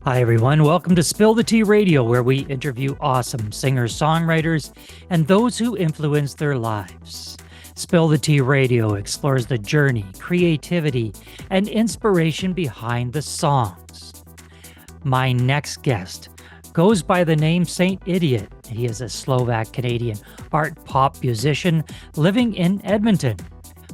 Hi, everyone. Welcome to Spill the Tea Radio, where we interview awesome singers, songwriters, and those who influence their lives. Spill the Tea Radio explores the journey, creativity, and inspiration behind the songs. My next guest goes by the name Saint Idiot. He is a Slovak-Canadian art pop musician living in Edmonton.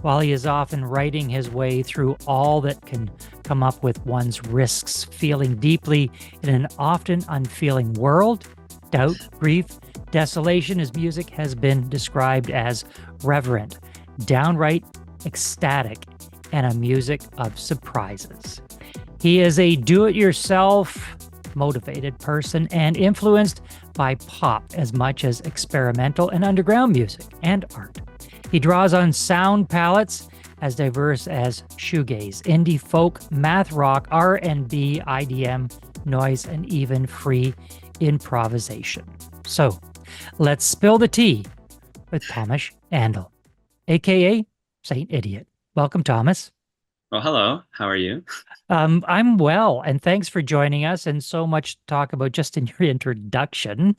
While he is often writing his way through all that can come up with one's risks, feeling deeply in an often unfeeling world, doubt, grief, desolation, his music has been described as reverent, downright ecstatic, and a music of surprises. He is a do-it-yourself motivated person and influenced by pop as much as experimental and underground music and art. He draws on sound palettes as diverse as shoegaze, indie folk, math rock, R&B, IDM, noise, and even free improvisation. So, let's spill the tea with Tomash Andel, aka Saint Idiot. Welcome, Thomas. Well, hello. How are you? I'm well, and thanks for joining us. And so much to talk about just in your introduction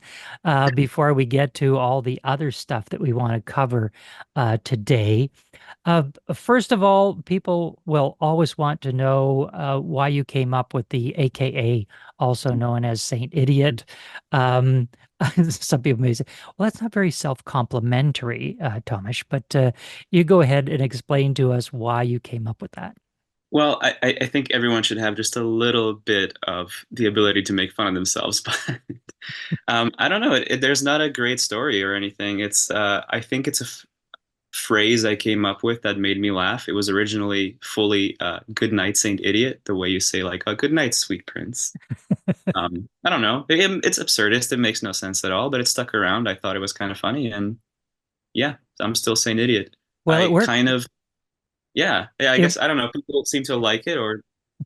before we get to all the other stuff that we want to cover today. First of all, people will always want to know why you came up with the AKA, also known as Saint Idiot. Um, some people may say, well, that's not very self-complimentary, Tomash, but you go ahead and explain to us why you came up with that. Well, I think everyone should have just a little bit of the ability to make fun of themselves, but I don't know. There's not a great story or anything. I think it's a phrase I came up with that made me laugh. It was originally fully "Good night, Saint Idiot," the way you say like "Good night, sweet prince." I don't know. It's absurdist. It makes no sense at all, but it stuck around. I thought it was kind of funny, and yeah, I'm still Saint Idiot. Well, it I worked. kind of yeah, I It guess I don't know. People seem to like it or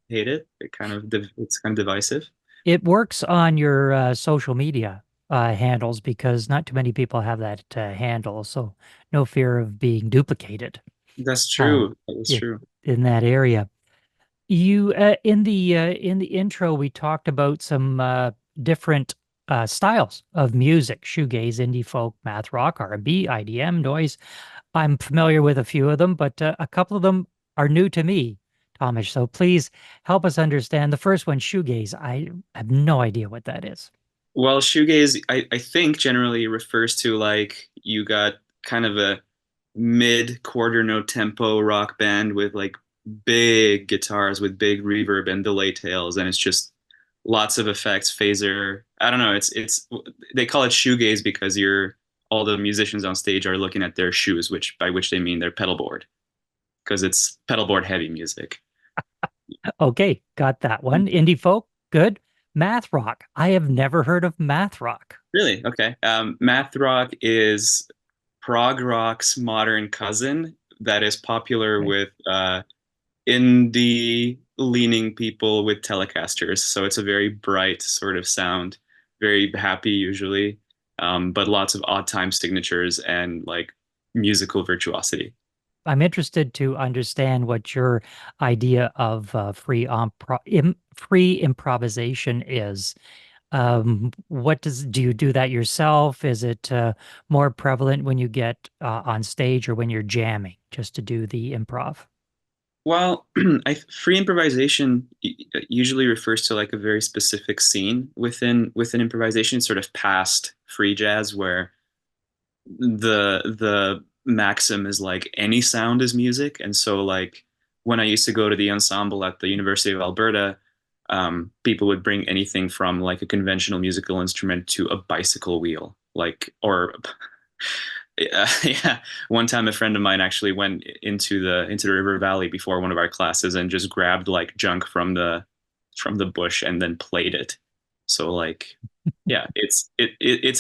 hate it. It's kind of divisive. it works on your social media handles because not too many people have that handle, so no fear of being duplicated That's uh, true. That is i- true. in that area. You in the intro we talked about some different styles of music: shoegaze, indie folk, math rock, R&B, IDM, noise. I'm familiar with a few of them, but a couple of them are new to me, Thomas. So please help us understand. The first one, shoegaze. I have no idea what that is. Well, shoegaze, I think generally refers to like you got kind of a mid quarter note tempo rock band with like big guitars with big reverb and delay tails, and it's just lots of effects, phaser. I don't know. It's they call it shoegaze because you're all the musicians on stage are looking at their shoes, which by which they mean their pedal board because it's pedal board heavy music. Okay, got that one. Indie folk, good. Math rock. I have never heard of math rock. Really? Okay. Math rock is prog rock's modern cousin that is popular Right. with indie leaning people with Telecasters. So it's a very bright sort of sound, very happy usually, but lots of odd time signatures and like musical virtuosity. I'm interested to understand what your idea of free improvisation is. What do you do that yourself? Is it more prevalent when you get on stage or when you're jamming just to do the improv? Well, free improvisation usually refers to like a very specific scene within improvisation, sort of past free jazz, where the maxim is like any sound is music. And so like when I used to go to the ensemble at the University of Alberta, people would bring anything from like a conventional musical instrument to a bicycle wheel, like or yeah. One time a friend of mine actually went into the river valley before one of our classes and just grabbed like junk from the bush and then played it. So like yeah, it's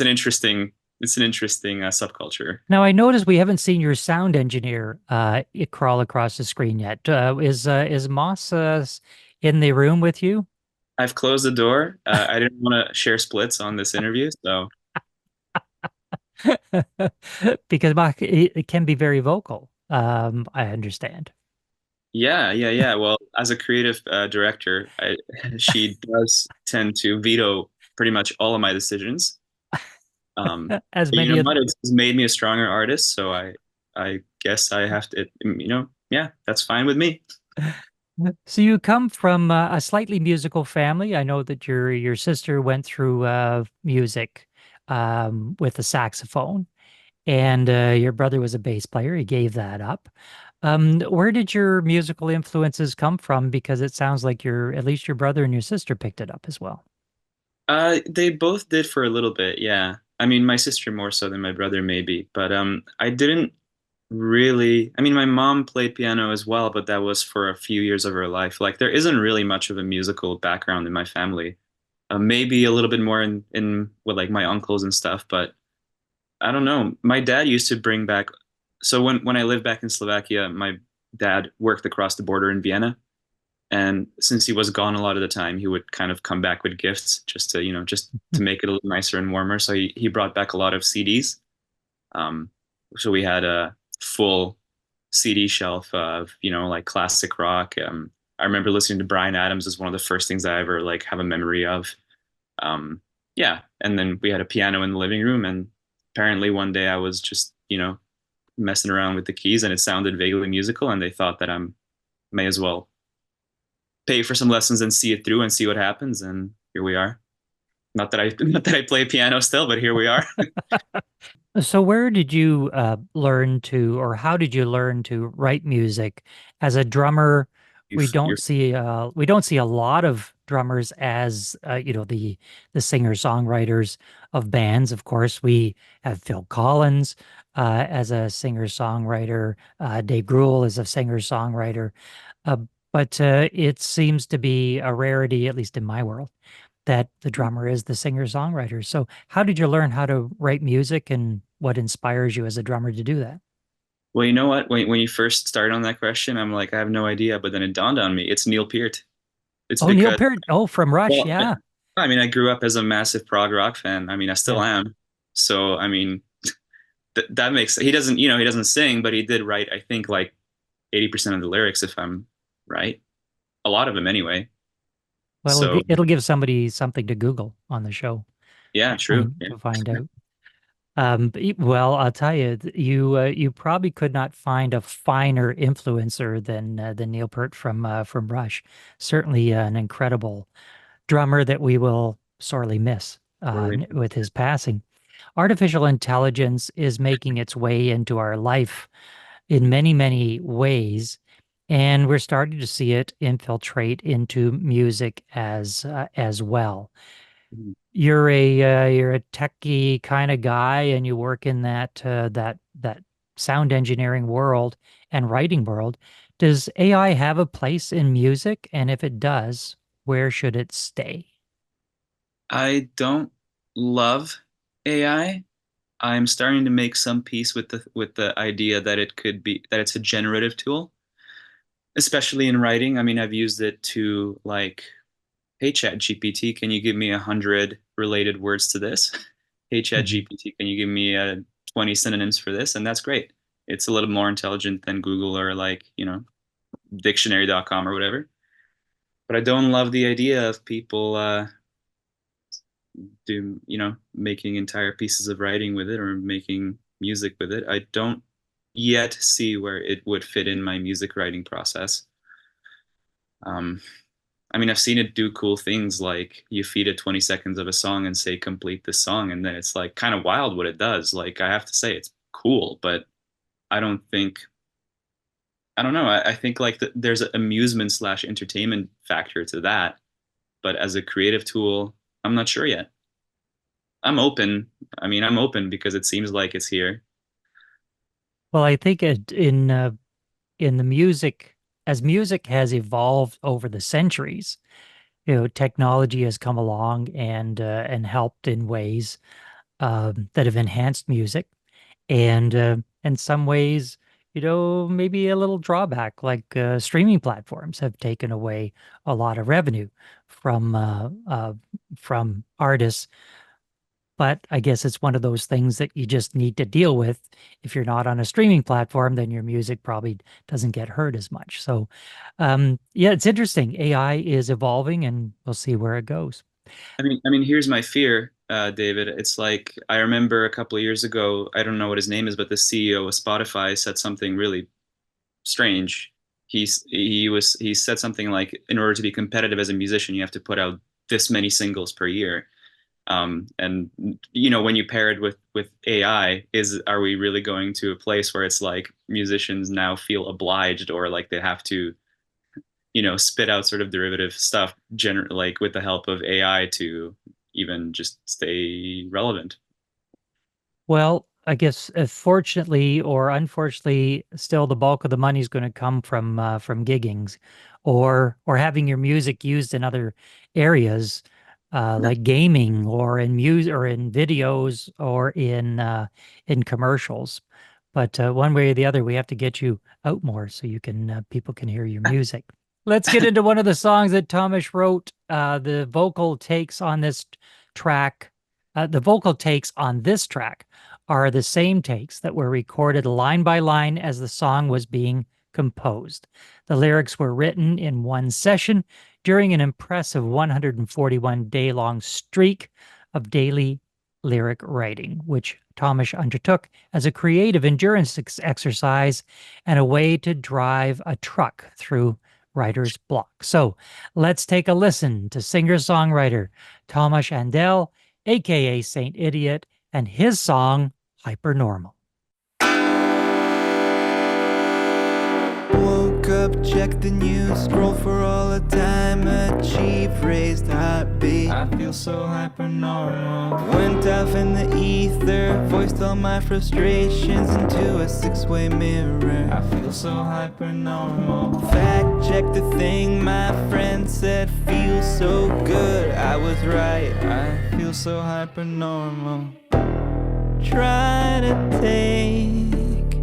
an interesting subculture. Now, I noticed we haven't seen your sound engineer crawl across the screen yet. Is Moss in the room with you? I've closed the door. I didn't want to share splits on this interview, so Because Moss, it can be very vocal. I understand. Yeah, yeah, yeah. Well, as a creative director, she does tend to veto pretty much all of my decisions. As But you know many of what? It's made me a stronger artist, so I guess I have to, yeah, that's fine with me. So you come from a slightly musical family. I know that your sister went through music with the saxophone, and your brother was a bass player. He gave that up. Where did your musical influences come from? Because it sounds like at least your brother and your sister picked it up as well. They both did for a little bit, yeah. I mean, my sister more so than my brother, maybe, but I didn't really. I mean, my mom played piano as well, but that was for a few years of her life. Like, there isn't really much of a musical background in my family. Maybe a little bit more in with like my uncles and stuff, but I don't know. My dad used to bring back. So when I lived back in Slovakia, my dad worked across the border in Vienna. And since he was gone a lot of the time, he would kind of come back with gifts just to, just to make it a little nicer and warmer. So he brought back a lot of CDs. Um, so we had a full CD shelf of, like classic rock. I remember listening to Bryan Adams as one of the first things I ever like have a memory of. Um, yeah. And then we had a piano in the living room. And apparently one day I was just, messing around with the keys and it sounded vaguely musical. And they thought that may as well pay for some lessons and see it through and see what happens. And here we are. Not that I not that I play piano still, but here we are. So where did you learn to, or how did you learn to write music? As a drummer, You're we don't see a lot of drummers as the singer-songwriters of bands. Of course, we have Phil Collins as a singer-songwriter. Dave Grohl is a singer-songwriter. Uh, but it seems to be a rarity, at least in my world, that the drummer is the singer-songwriter. So how did you learn how to write music and what inspires you as a drummer to do that? well, you know what? When you first started on that question, I'm like, I have no idea. But then it dawned on me, it's Neil Peart. It's Oh, Neil because, Peart. Oh, from Rush. well, Yeah. I mean, I grew up as a massive prog rock fan. I mean, I still Yeah. am. So, I mean, that makes he doesn't sing, but he did write, I think, like 80% of the lyrics, if I'm right. A lot of them anyway. Well, So, it'll give somebody something to Google on the show yeah, to true. Yeah. find out. Well, I'll tell you, you probably could not find a finer influencer than Neil Peart from Rush. Certainly an incredible drummer that we will sorely miss Totally. with his passing. Artificial intelligence is making its way into our life in many, many ways, and we're starting to see it infiltrate into music as well. You're a techie kind of guy, and you work in that sound engineering world and writing world. Does AI have a place in music? And if it does, where should it stay? I don't love AI. I'm starting to make some peace with the idea that it's a generative tool, especially in writing. I mean, I've used it to like, hey Chat GPT, can you give me 100 related words to this? Hey Chat Mhm. GPT, can you give me 20 synonyms for this? And that's great. It's a little more intelligent than Google or like, dictionary.com or whatever. But I don't love the idea of people making entire pieces of writing with it or making music with it. I don't yet see where it would fit in my music writing process. Um, I mean, I've seen it do cool things like you feed it 20 seconds of a song and say complete this song, and then it's like kind of wild what it does. Like I have to say it's cool, but I don't think I don't know. I think like there's an amusement slash entertainment factor to that, but as a creative tool, I'm not sure yet. I'm open. I mean, I'm open because it seems like it's here. Well, I think in the music, as music has evolved over the centuries, technology has come along and helped in ways that have enhanced music, and in some ways, maybe a little drawback, like streaming platforms have taken away a lot of revenue from uh, from artists. But I guess it's one of those things that you just need to deal with. If you're not on a streaming platform, then your music probably doesn't get heard as much. So, yeah, it's interesting. AI is evolving, and we'll see where it goes. I mean, here's my fear, David. It's like I remember a couple of years ago, I don't know what his name is, but the CEO of Spotify said something really strange. He said something like, in order to be competitive as a musician, you have to put out this many singles per year. And when you pair it with AI, are we really going to a place where it's like musicians now feel obliged, or like they have to, spit out sort of derivative stuff, like with the help of AI to even just stay relevant? Well, I guess forfortunately or unfortunately, still the bulk of the money is going to come from giggings, or having your music used in other areas, like gaming or in music or in videos or in commercials. But one way or the other, we have to get you out more so you can people can hear your music. Let's get into one of the songs that Tomash wrote. The vocal takes on this track. The vocal takes on this track are the same takes that were recorded line by line as the song was being composed. The lyrics were written in one session during an impressive 141-day-long streak of daily lyric writing, which Tomash undertook as a creative endurance exercise and a way to drive a truck through writer's block. So let's take a listen to singer-songwriter Tomash Andel, aka Saint Idiot, and his song Hypernormal. Woke up, checked the news, scroll for all the time, achieve, raised heartbeat. I feel so hypernormal. Went off in the ether, voiced all my frustrations into a six-way mirror. I feel so hypernormal. Fact check the thing my friend said, feels so good. I was right, I feel so hypernormal. Try to take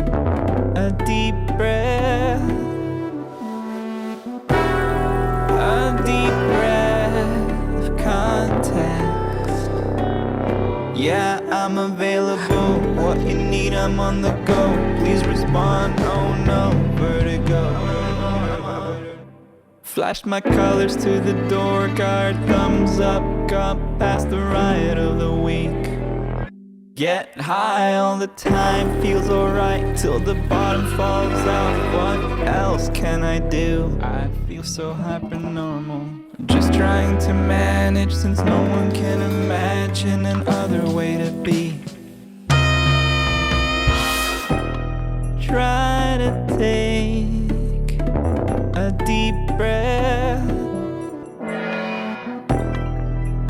a deep breath, a deep breath of context. Yeah, I'm available. What you need, I'm on the go. Please respond. Oh no, vertigo. Flashed my colors to the door guard. Thumbs up, got past the riot of the week. Get high all the time, feels alright till the bottom falls out. What else can I do? I feel so hypernormal. Just trying to manage since no one can imagine another way to be. Try to take a deep breath,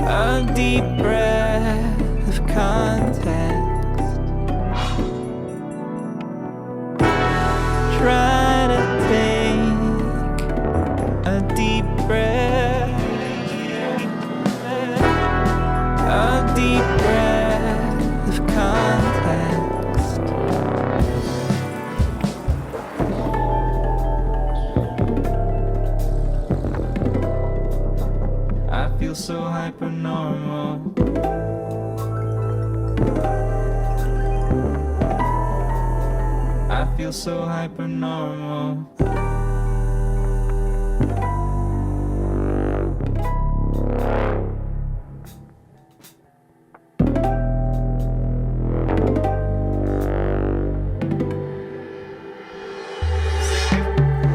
a deep breath of context. Try to take a deep breath, a deep breath of context. I feel so hypernormal. I feel so hypernormal.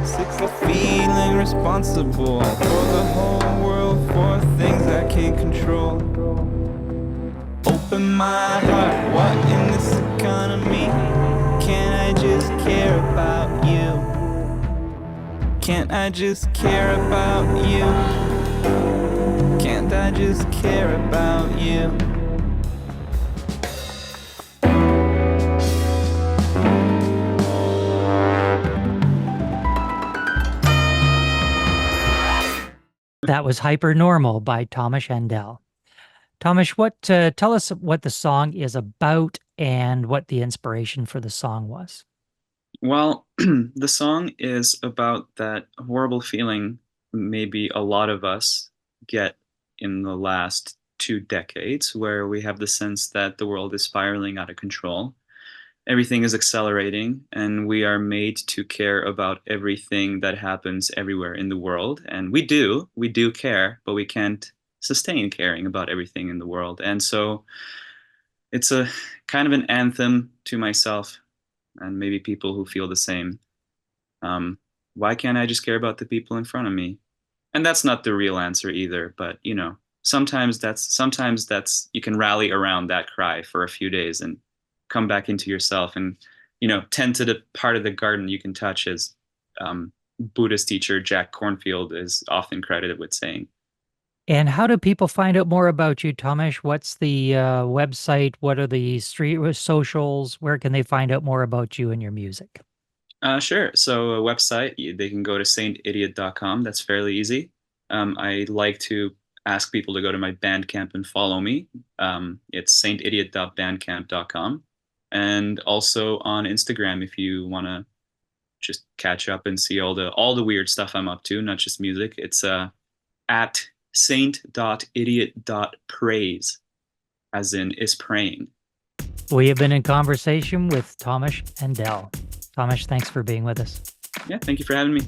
Sick of feeling responsible for the whole world, for things I can't control. Open my heart, what in this economy? Can't I just care about you? Can't I just care about you? Can't I just care about you? That was Hypernormal by Tomash Andel. Tomash, tell us what the song is about and what the inspiration for the song was. Well, the song is about that horrible feeling maybe a lot of us get in the last 2 decades, where we have the sense that the world is spiraling out of control. Everything is accelerating, and we are made to care about everything that happens everywhere in the world. And we do care, but we can't sustain caring about everything in the world. And so it's a kind of an anthem to myself and maybe people who feel the same. Why can't I just care about the people in front of me? And that's not the real answer either, but sometimes that's you can rally around that cry for a few days and come back into yourself and tend to the part of the garden you can touch, as Buddhist teacher Jack Kornfield is often credited with saying. And how do people find out more about you, Tomash? What's the website? What are the street socials? Where can they find out more about you and your music? Sure. So a website, they can go to saintidiot.com. That's fairly easy. I like to ask people to go to my Bandcamp and follow me. It's saintidiot.bandcamp.com. And also on Instagram, if you want to just catch up and see all the weird stuff I'm up to, not just music. It's at saint.idiot.praise, as in is praying. We have been in conversation with Tomash Andel. Tomash, thanks for being with us. Yeah, thank you for having me.